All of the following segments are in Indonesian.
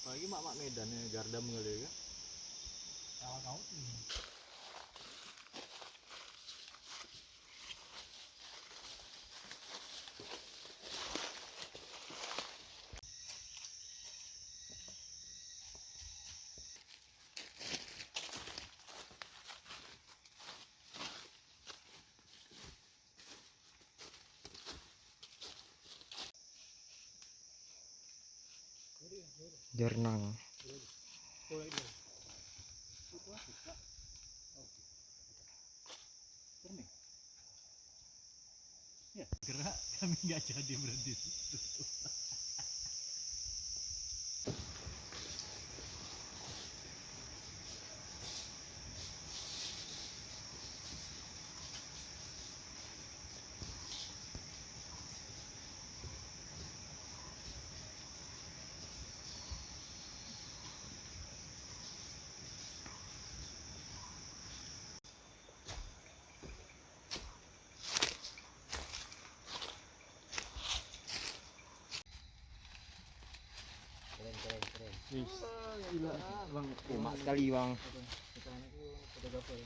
Lagi mak Medan ya Gardam kali ya. Kalau kau Jernang. Ya, gerak kami nggak jadi berhenti. keren. Gila, bang, emak sekali bang. Sekarang itu fotografer.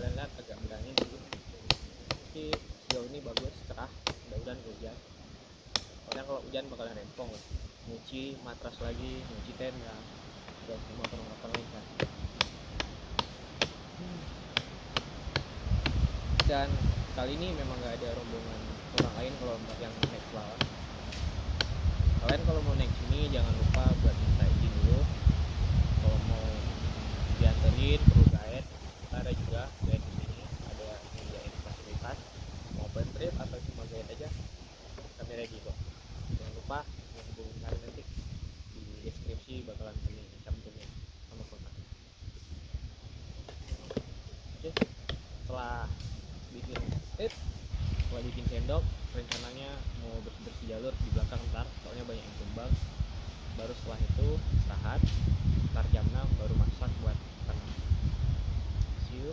kalian lihat agak mendangin gitu. Tapi sejauh ini bagus, cerah, mudah-mudahan hujan. Soalnya kalau hujan bakalan rempong lah. Nyuci matras lagi, nyuci tenda, dan semua perlengkapan lain kan. Dan kali ini memang gak ada rombongan orang lain kalau yang naik pelawak. Kalian kalau mau naik sini jangan lupa buat minta izin dulu. Kalau mau dianterin perlu guide, kita ada juga guide di sini, ada yang nyediain fasilitas. Mau open trip atau cuma guide aja, kami ready kok. Jangan lupa menghubungi kami nanti di deskripsi, bakalan kami cantumin sama kontak. Oke, setelah bikin sendok, rencananya mau bersih jalur di belakang ntar, soalnya banyak yang tumbang. Baru setelah itu istirahat, ntar jam 6 baru masak buat tanam. See you.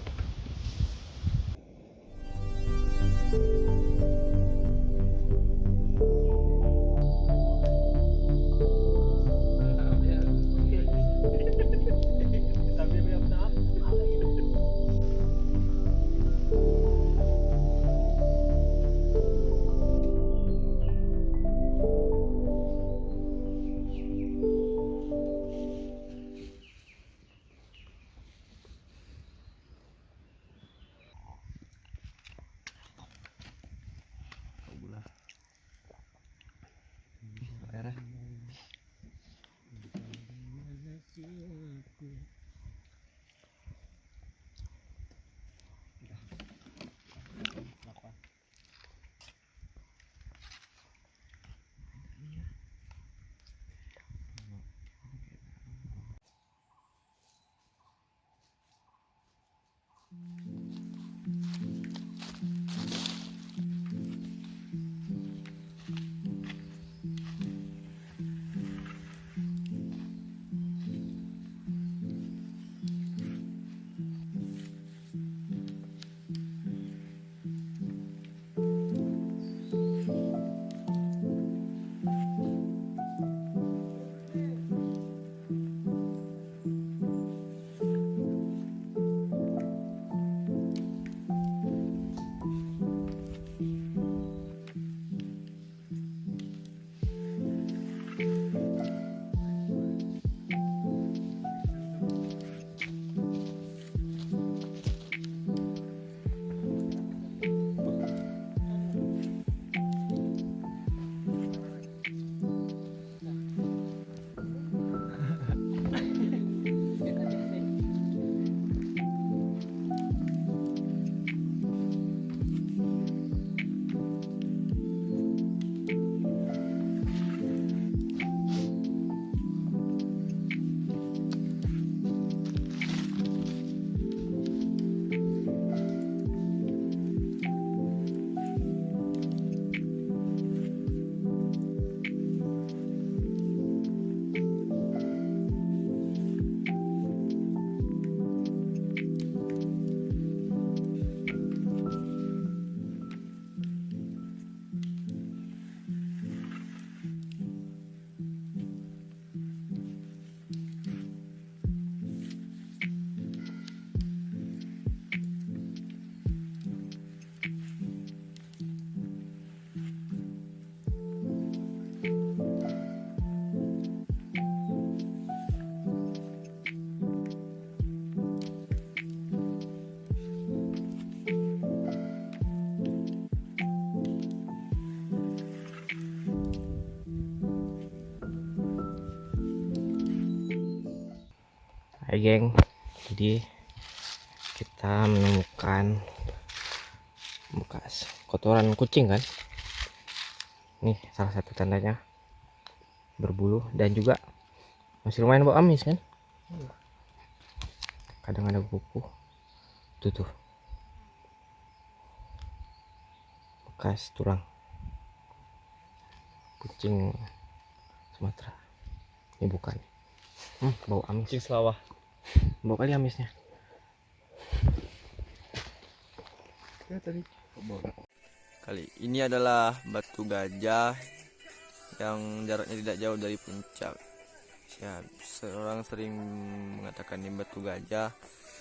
Hai geng, jadi kita menemukan bekas kotoran kucing kan. Nih salah satu tandanya berbulu dan juga masih lumayan bau amis kan. Kadang ada kuku tuh bekas tulang kucing Sumatera. Ini bukan, bau amis. Kucing sawah. Bau kali amisnya. Kali ini adalah batu gajah yang jaraknya tidak jauh dari puncak. Ya, seorang sering mengatakan ini batu gajah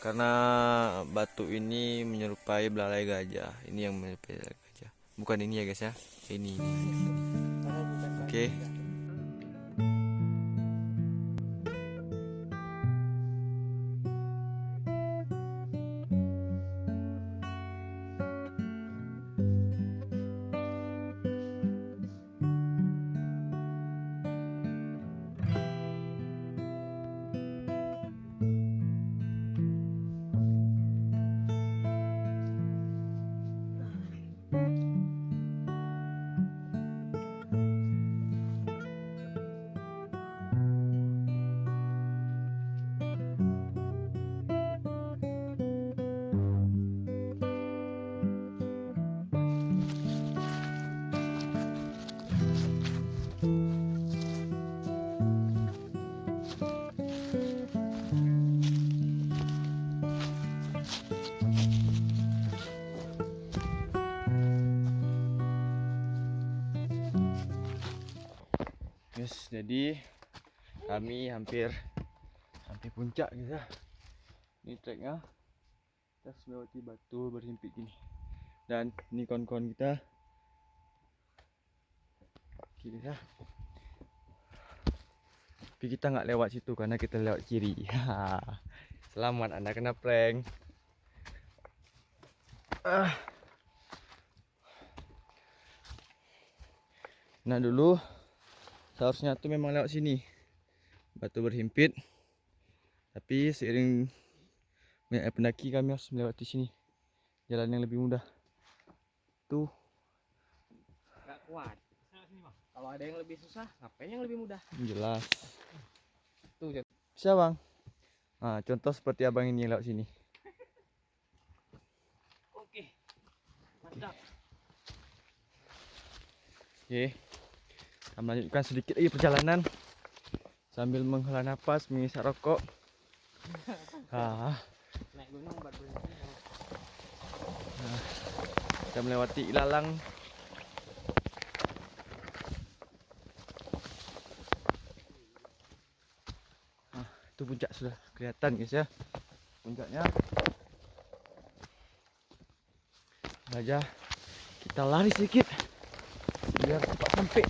karena batu ini menyerupai belalai gajah. Ini yang menyerupai belalai gajah. Bukan ini ya guys ya. Ini. Oke. Guys, jadi kami hampir sampai puncak guys ya. Ini treknya, kita harus melewati batu berhimpit gini. Dan ini kawan-kawan kita. Oke guys ya. Tapi kita nggak lewat situ karena kita lewat kiri. Selamat, Anda kena prank. Nah dulu seharusnya tuh memang lewat sini, batu berhimpit. Tapi seiring banyak pendaki kami harus melewati sini, jalan yang lebih mudah. Tuh. Gak kuat. Kalau ada yang lebih susah, ngapain yang lebih mudah? Jelas. Tuh, Bisa bang. Nah, contoh seperti abang ini yang lewat sini. oke. Mantap. Oke. Kita melanjutkan sedikit lagi perjalanan sambil menghela nafas, mengisap rokok. Naik gunung buat berhenti. Kita melewati ilalang. Itu puncak sudah kelihatan guys ya. Puncaknya. Aja kita lari sedikit biar cepat sampai.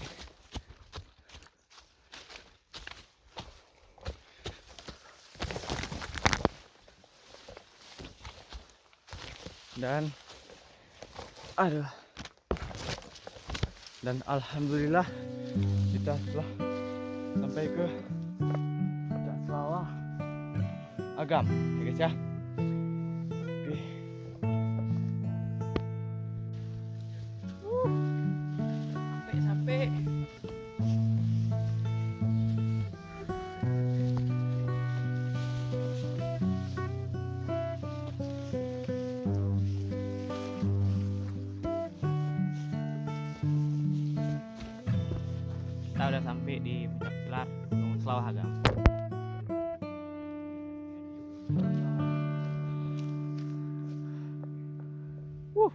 Dan alhamdulillah kita telah sampai ke Puncak Selawah Agam ya guys ya. Oke. Sampai. Kita udah sampai di Puncak Pilar Gunung Selawah Agam.